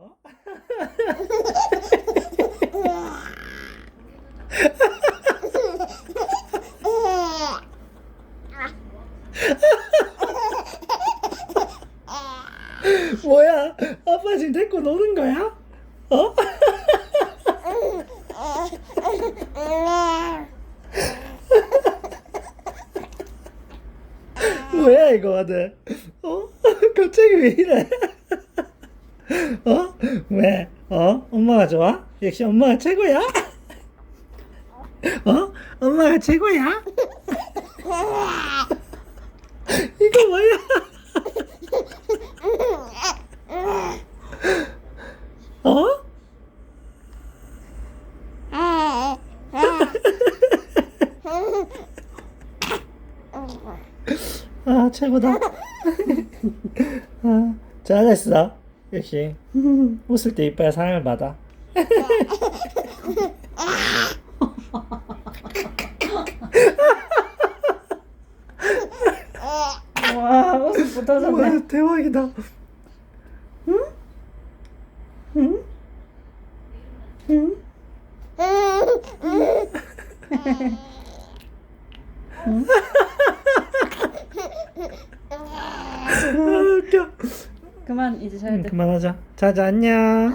어? 뭐야? 아빠 지금 데리고 노는 거야? 어? 뭐야 이거 아들? 어? 갑자기 왜 이래? 어? 왜? 어? 엄마가 좋아? 역시 엄마가 최고야? 어? 엄마가 최고야? 이거 뭐야? 어? 아 최고다. 아, 잘했어. 역시 웃을 때 이뻐야 사랑을 받아. 와, 웃음 붙어졌네. 와 대박이다. 응? 응? 응? 아, 웃겨. 그만 이제 자야 돼. 그만하자. 자자 안녕.